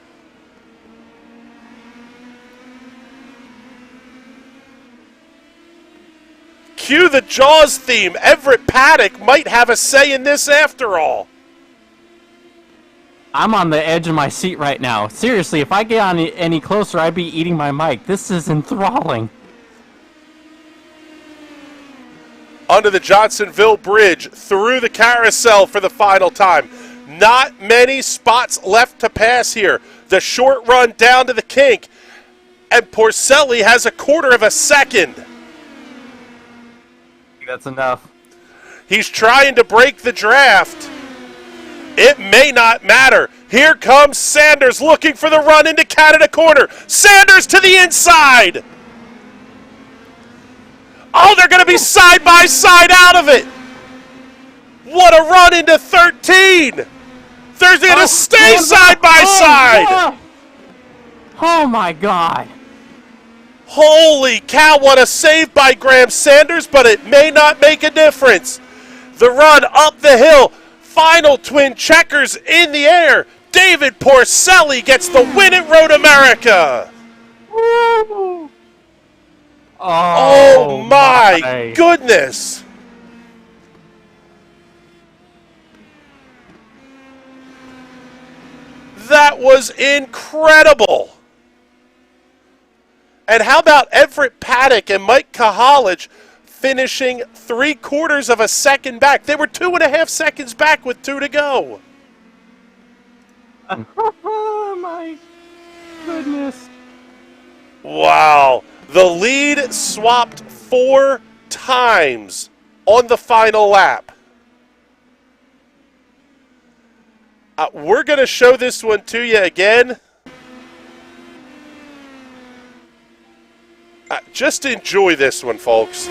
Cue the Jaws theme. Everett Paddock might have a say in this after all. I'm on the edge of my seat right now. Seriously, if I get on any closer, I'd be eating my mic. This is enthralling. Under the Johnsonville Bridge, through the carousel for the final time. Not many spots left to pass here. The short run down to the kink, and Porcelli has a quarter of a second. That's enough. He's trying to break the draft. It may not matter. Here comes Sanders looking for the run into Canada corner. Sanders to the inside. Oh, they're going to be side by side out of it. What a run into 13. They're going to stay side by side. Oh, my God. Holy cow, what a save by Graham Sanders, but it may not make a difference. The run up the hill. Final twin checkers in the air. David Porcelli gets the win at Road America. Woo. Oh my goodness. That was incredible. And how about Everett Paddock and Mike Kahalich finishing 3/4 of a second back? They were 2.5 seconds back with 2 to go. Oh my goodness. Wow. The lead swapped 4 times on the final lap. We're going to show this one to you again. Just enjoy this one, folks.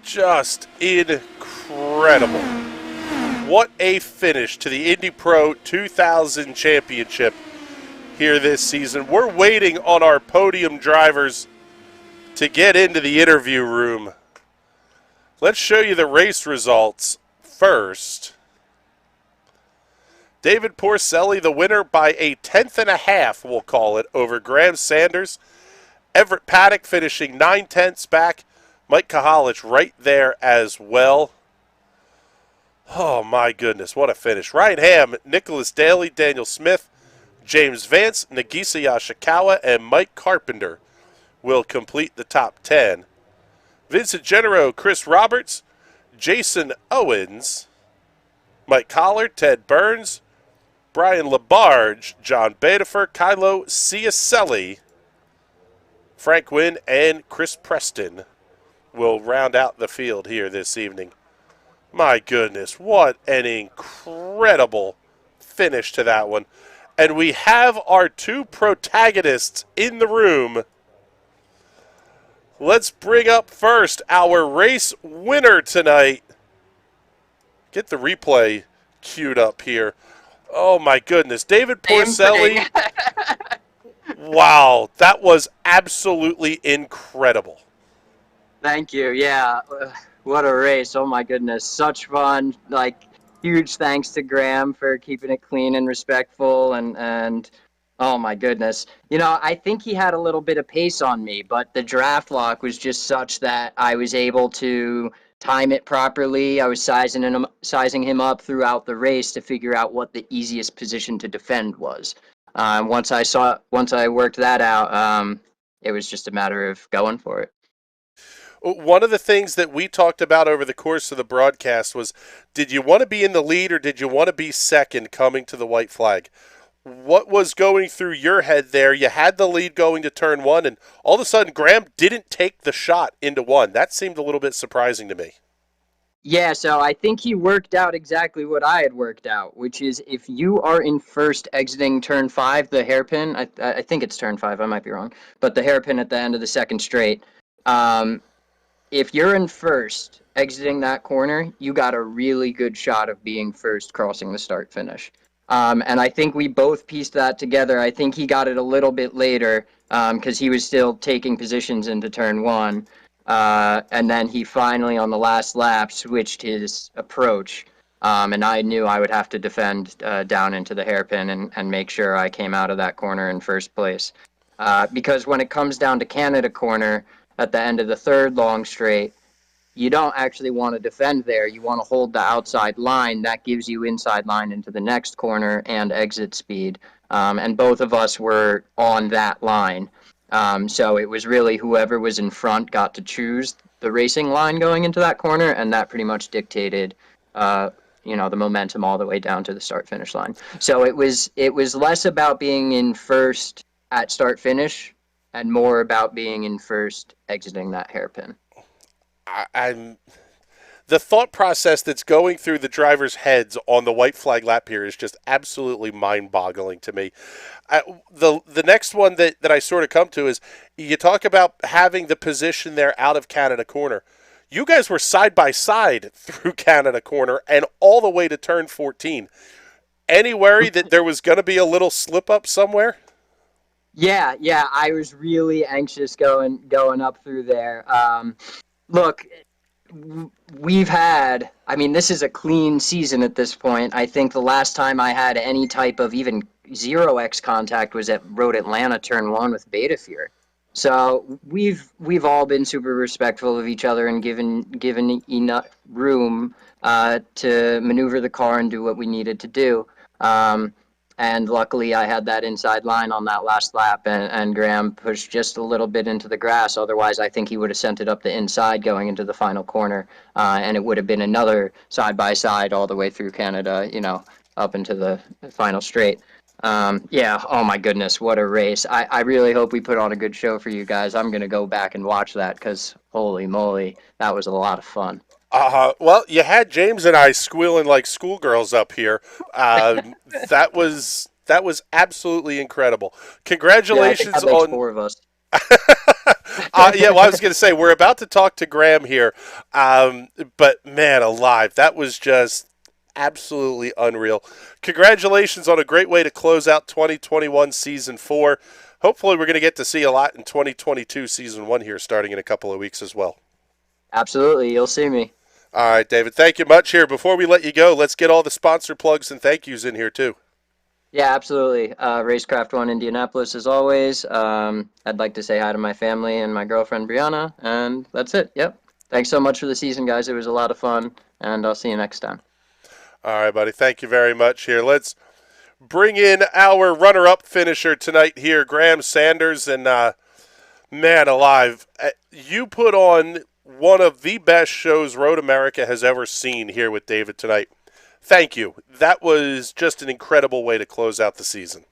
Just incredible. incredible. What a finish to the Indy Pro 2000 Championship here this season. We're waiting on our podium drivers to get into the interview room. Let's show you the race results first. David Porcelli, the winner by a 10.5, we'll call it, over Graham Sanders. Everett Paddock finishing 9/10 back. Mike Kahalich right there as well. Oh, my goodness, what a finish. Ryan Ham, Nicholas Daly, Daniel Smith, James Vance, Nagisa Yashikawa, and Mike Carpenter will complete the top 10. Vincent Genero, Chris Roberts, Jason Owens, Mike Collar, Ted Burns, Brian Labarge, John Bedifer, Kylo Ciacelli, Frank Wynn, and Chris Preston will round out the field here this evening. My goodness, what an incredible finish to that one. And we have our two protagonists in the room. Let's bring up first our race winner tonight. Get the replay queued up here. Oh my goodness, David Porcelli. Wow, that was absolutely incredible. Thank you. Yeah, what a race. Oh my goodness, such fun. Like, huge thanks to Graham for keeping it clean and respectful, and oh my goodness. You know, I think he had a little bit of pace on me, but the draft lock was just such that I was able to time it properly. I was sizing him up throughout the race to figure out what the easiest position to defend was. Once I worked that out, it was just a matter of going for it. One of the things that we talked about over the course of the broadcast was, did you want to be in the lead or did you want to be second coming to the white flag? What was going through your head there? You had the lead going to turn one, and all of a sudden Graham didn't take the shot into one. That seemed a little bit surprising to me. Yeah, so I think he worked out exactly what I had worked out, which is if you are in first exiting turn 5, the hairpin, I think it's turn 5, I might be wrong, but the hairpin at the end of the second straight, if you're in first exiting that corner, you got a really good shot of being first crossing the start finish. And I think we both pieced that together. I think he got it a little bit later because he was still taking positions into turn 1. And then he finally, on the last lap, switched his approach. And I knew I would have to defend down into the hairpin and make sure I came out of that corner in first place. Because when it comes down to Canada corner at the end of the third long straight, you don't actually want to defend there. You want to hold the outside line. That gives you inside line into the next corner and exit speed. And both of us were on that line. So it was really whoever was in front got to choose the racing line going into that corner, and that pretty much dictated, the momentum all the way down to the start-finish line. So it was less about being in first at start-finish and more about being in first exiting that hairpin. The thought process that's going through the drivers' heads on the white flag lap here is just absolutely mind-boggling to me. The next one that I sort of come to is, you talk about having the position there out of Canada corner. You guys were side by side through Canada corner and all the way to turn 14. Any worry that there was going to be a little slip up somewhere? Yeah, I was really anxious going up through there. Look, this is a clean season at this point. I think the last time I had any type of even 0x contact was at Road Atlanta turn 1 with Beta Fear. So we've all been super respectful of each other and given enough room to maneuver the car and do what we needed to do. And luckily I had that inside line on that last lap, and Graham pushed just a little bit into the grass. Otherwise, I think he would have sent it up the inside going into the final corner, and it would have been another side-by-side all the way through Canada, up into the final straight. Oh my goodness, what a race. I really hope we put on a good show for you guys. I'm going to go back and watch that because, holy moly, that was a lot of fun. Well, you had James and I squealing like schoolgirls up here. That was absolutely incredible. Congratulations I think that makes on 4 of us. Yeah, well, I was going to say, we're about to talk to Graham here. But, man alive, that was just absolutely unreal. Congratulations on a great way to close out 2021 Season 4. Hopefully we're going to get to see a lot in 2022 Season 1 here starting in a couple of weeks as well. Absolutely. You'll see me. All right, David, thank you much here. Before we let you go, let's get all the sponsor plugs and thank yous in here, too. Yeah, absolutely. Racecraft One Indianapolis, as always. I'd like to say hi to my family and my girlfriend, Brianna, and that's it. Yep. Thanks so much for the season, guys. It was a lot of fun, and I'll see you next time. All right, buddy. Thank you very much here. Let's bring in our runner-up finisher tonight here, Graham Sanders. And, man alive, you put on one of the best shows Road America has ever seen here with David tonight. Thank you. That was just an incredible way to close out the season.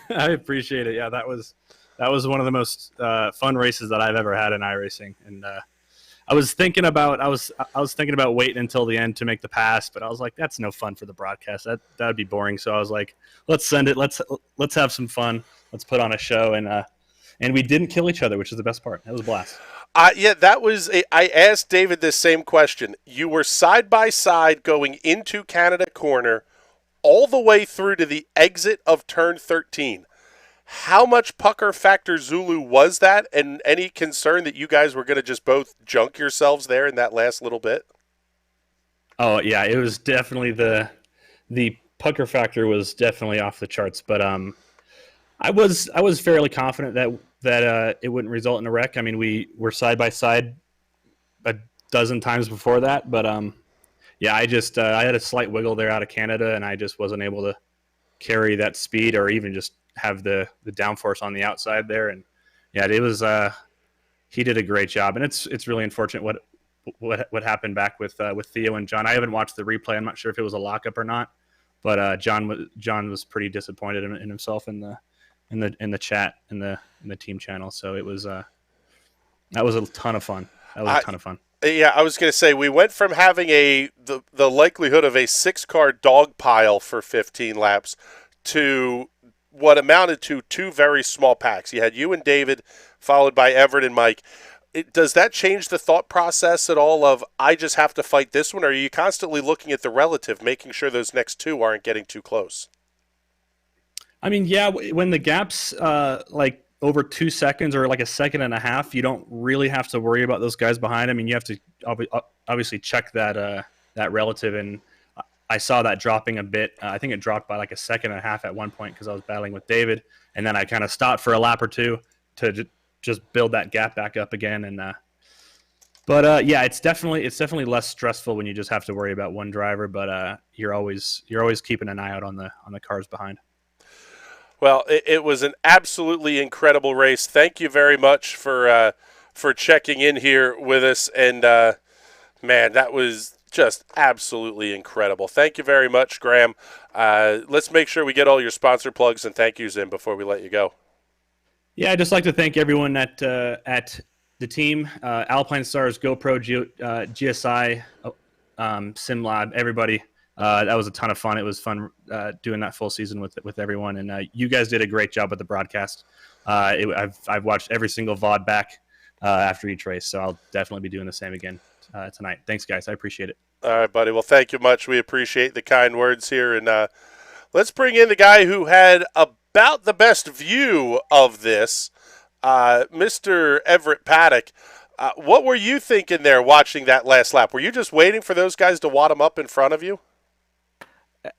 I appreciate it. Yeah, that was one of the most fun races that I've ever had in iRacing, and I was thinking about waiting until the end to make the pass, but I was like, that's no fun for the broadcast. That'd be boring. So I was like, let's send it. Let's have some fun. Let's put on a show, and we didn't kill each other, which is the best part. It was a blast. Yeah, I asked David this same question. You were side by side going into Canada Corner all the way through to the exit of turn 13. How much pucker factor Zulu was that, and any concern that you guys were going to just both junk yourselves there in that last little bit? Oh yeah, it was definitely the pucker factor was definitely off the charts, but I was fairly confident that it wouldn't result in a wreck. I mean, we were side by side a dozen times before that, but yeah, I had a slight wiggle there out of Canada, and I just wasn't able to carry that speed or even just have the downforce on the outside there. And yeah, it was he did a great job, and it's really unfortunate what happened back with Theo and John. I haven't watched the replay. I'm not sure if it was a lockup or not, but John was pretty disappointed in himself in the chat in the team channel. So it was that was a ton of fun. Yeah, I was going to say, we went from having the likelihood of a 6-car dog pile for 15 laps to what amounted to 2 very small packs. You had you and David, followed by Everett and Mike. Does that change the thought process at all of, I just have to fight this one, or are you constantly looking at the relative, making sure those next 2 aren't getting too close? I mean, yeah, when the gap's like over 2 seconds or like a second and a half, you don't really have to worry about those guys behind. I mean, you have to obviously check that relative, and I saw that dropping a bit. I think it dropped by like a second and a half at one point because I was battling with David, and then I kind of stopped for a lap or two to just build that gap back up again. And but yeah, it's definitely less stressful when you just have to worry about one driver. But you're always keeping an eye out on the cars behind. Well, it was an absolutely incredible race. Thank you very much for checking in here with us. And, man, that was just absolutely incredible. Thank you very much, Graham. Let's make sure we get all your sponsor plugs and thank yous in before we let you go. Yeah, I'd just like to thank everyone at the team, Alpine Stars, GoPro, GSI, SimLab, everybody. That was a ton of fun. It was fun doing that full season with everyone, and you guys did a great job with the broadcast. I've watched every single VOD back after each race, so I'll definitely be doing the same again tonight. Thanks, guys. I appreciate it. All right, buddy. Well, thank you much. We appreciate the kind words here, and let's bring in the guy who had about the best view of this, Mr. Everett Paddock. What were you thinking there watching that last lap? Were you just waiting for those guys to wad them up in front of you?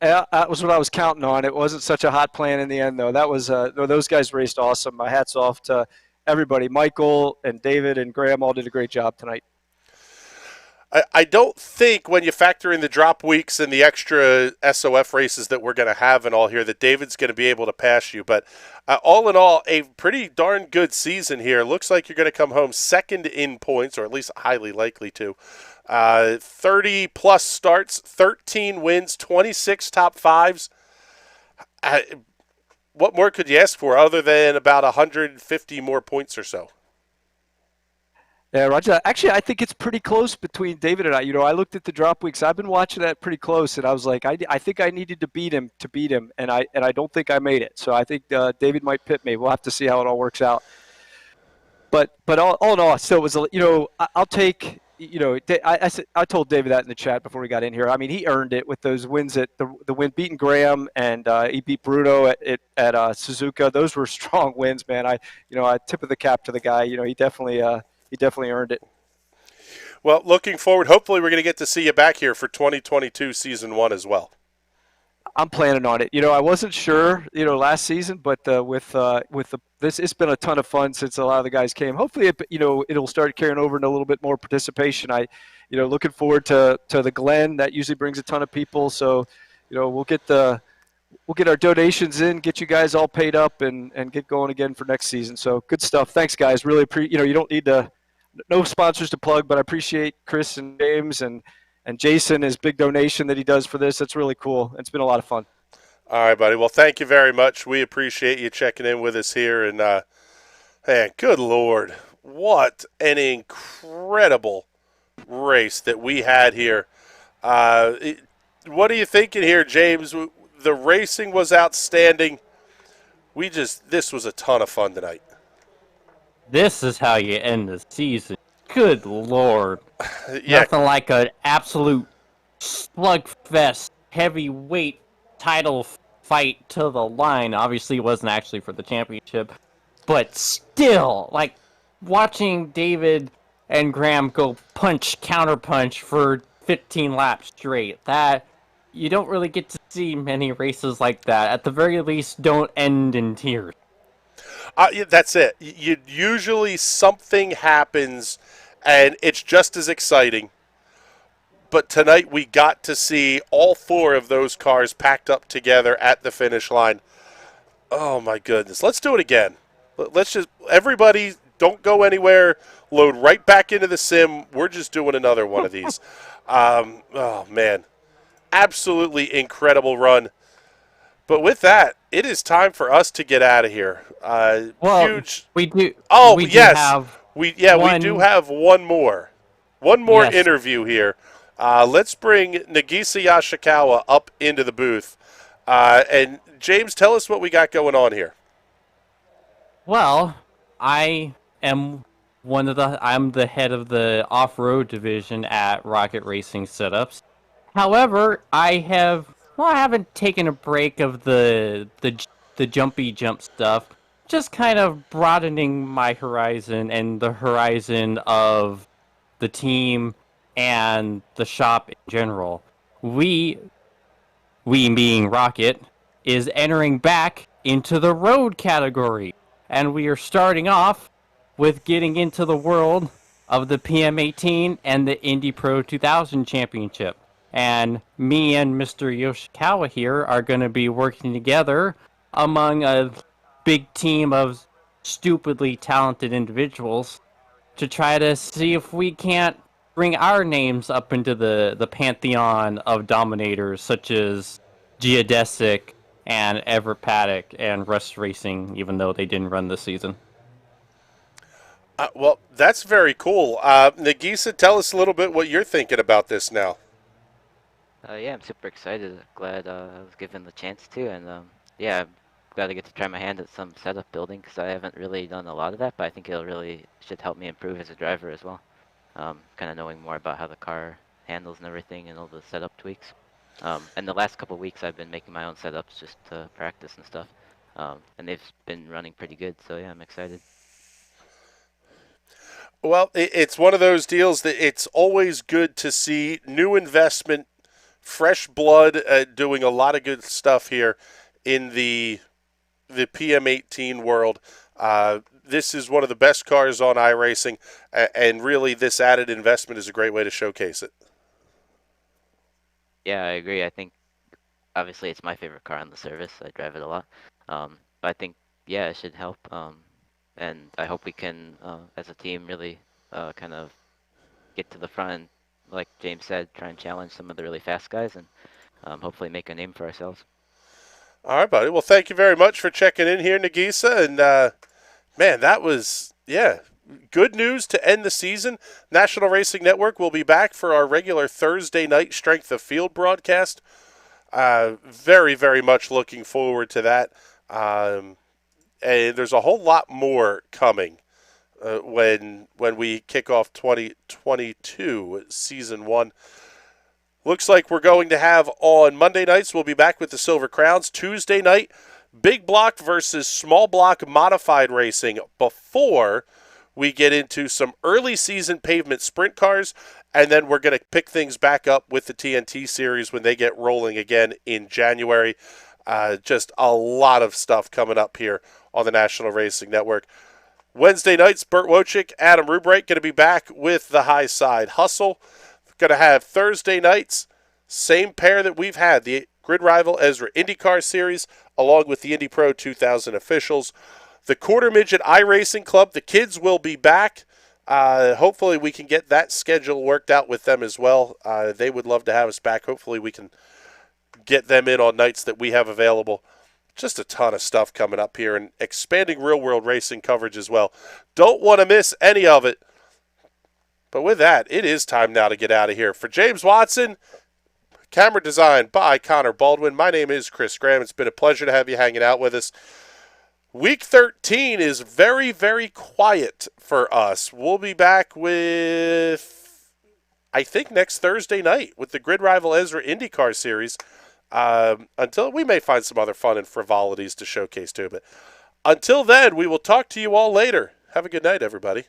That was what I was counting on. It wasn't such a hot plan in the end, though. That was those guys raced awesome. My hat's off to everybody. Michael and David and Graham all did a great job tonight. I don't think when you factor in the drop weeks and the extra SOF races that we're going to have and all here that David's going to be able to pass you. But all in all, a pretty darn good season here. Looks like you're going to come home second in points, or at least highly likely to. 30-plus starts, 13 wins, 26 top fives. What more could you ask for other than about 150 more points or so? Yeah, Roger. Actually, I think it's pretty close between David and I. You know, I looked at the drop weeks. I've been watching that pretty close, and I was like, I think I needed to beat him, and I don't think I made it. So I think David might pit me. We'll have to see how it all works out. but all in all, still was I'll take I told David that in the chat before we got in here. I mean, he earned it with those wins at the win beating Graham, and he beat Bruno at Suzuka. Those were strong wins, man. I tip of the cap to the guy. He definitely earned it. Well, looking forward, hopefully we're going to get to see you back here for 2022 Season 1 as well. I'm planning on it. I wasn't sure, last season, but with this, it's been a ton of fun since a lot of the guys came. Hopefully, it'll start carrying over into a little bit more participation. Looking forward to the Glen. That usually brings a ton of people. So, we'll get our donations in, get you guys all paid up, and get going again for next season. So good stuff. Thanks, guys. Really you don't need no sponsors to plug, but I appreciate Chris and James and Jason, his big donation that he does for this. That's really cool. It's been a lot of fun. All right, buddy. Well, thank you very much. We appreciate you checking in with us here. And, man, good Lord, what an incredible race that we had here. What are you thinking here, James? The racing was outstanding. This was a ton of fun tonight. This is how you end the season. Good Lord. Yeah. Nothing like an absolute slugfest, heavyweight title fight to the line. Obviously, it wasn't actually for the championship, but still, like, watching David and Graham go counterpunch for 15 laps straight. That, you don't really get to see many races like that. At the very least, don't end in tears. That's it. Usually something happens, and it's just as exciting. But tonight we got to see all four of those cars packed up together at the finish line. Oh, my goodness. Let's do it again. Everybody, don't go anywhere. Load right back into the sim. We're just doing another one of these. Oh, man. Absolutely incredible run. But with that, it is time for us to get out of here. Huge. We do. Oh, we yes. Do have we do have one more. One more Yes. interview here. Let's bring Nagisa Yashikawa up into the booth. And James, tell us what we got going on here. Well, I'm the head of the off-road division at Rocket Racing Setups. However, I haven't taken a break of the jumpy jump stuff. Just kind of broadening my horizon and the horizon of the team and the shop in general. We being Rocket, is entering back into the road category. And we are starting off with getting into the world of the PM18 and the Indy Pro 2000 Championship. And me and Mr. Yoshikawa here are going to be working together among a big team of stupidly talented individuals to try to see if we can't bring our names up into the pantheon of dominators such as Geodesic and Everett Paddock and Rust Racing, even though they didn't run this season. Well, that's very cool. Nagisa, tell us a little bit what you're thinking about this now. Yeah, I'm super excited. Glad I was given the chance to, and yeah, I'm glad I get to try my hand at some setup building because I haven't really done a lot of that, but I think should help me improve as a driver as well. Kind of knowing more about how the car handles and everything and all the setup tweaks. And the last couple of weeks I've been making my own setups just to practice and stuff. And they've been running pretty good, so yeah, I'm excited. Well, it's one of those deals that it's always good to see new investment, fresh blood doing a lot of good stuff here in the PM18 world. This is one of the best cars on iRacing, and really this added investment is a great way to showcase it. Yeah, I agree. I think obviously it's my favorite car on the service. I drive it a lot. But I think, yeah, it should help. And I hope we can, as a team, really kind of get to the front and, like James said, try and challenge some of the really fast guys and hopefully make a name for ourselves. All right, buddy. Well, thank you very much for checking in here, Nagisa. And, man, that was, good news to end the season. National Racing Network will be back for our regular Thursday night Strength of Field broadcast. Very, very much looking forward to that. And there's a whole lot more coming when we kick off 2022 season 1. Looks like we're going to have on Monday nights, we'll be back with the Silver Crowns. Tuesday night, big block versus small block modified racing before we get into some early season pavement sprint cars. And then we're going to pick things back up with the TNT series when they get rolling again in January. Just a lot of stuff coming up here on the National Racing Network. Wednesday nights, Burt Wojcik, Adam Rubright going to be back with the High Side Hustle. Going to have Thursday nights, same pair that we've had, the Grid Rival Ezra IndyCar Series, along with the Indy Pro 2000 officials. The Quarter Midget iRacing Club, the kids will be back. Hopefully we can get that schedule worked out with them as well. They would love to have us back. Hopefully we can get them in on nights that we have available. Just a ton of stuff coming up here and expanding real-world racing coverage as well. Don't want to miss any of it. But with that, it is time now to get out of here. For James Watson, camera design by Connor Baldwin. My name is Chris Graham. It's been a pleasure to have you hanging out with us. Week 13 is very, very quiet for us. We'll be back with, I think, next Thursday night with the Grid Rival Ezra IndyCar Series. Until we may find some other fun and frivolities to showcase too. But until then, we will talk to you all later. Have a good night, everybody.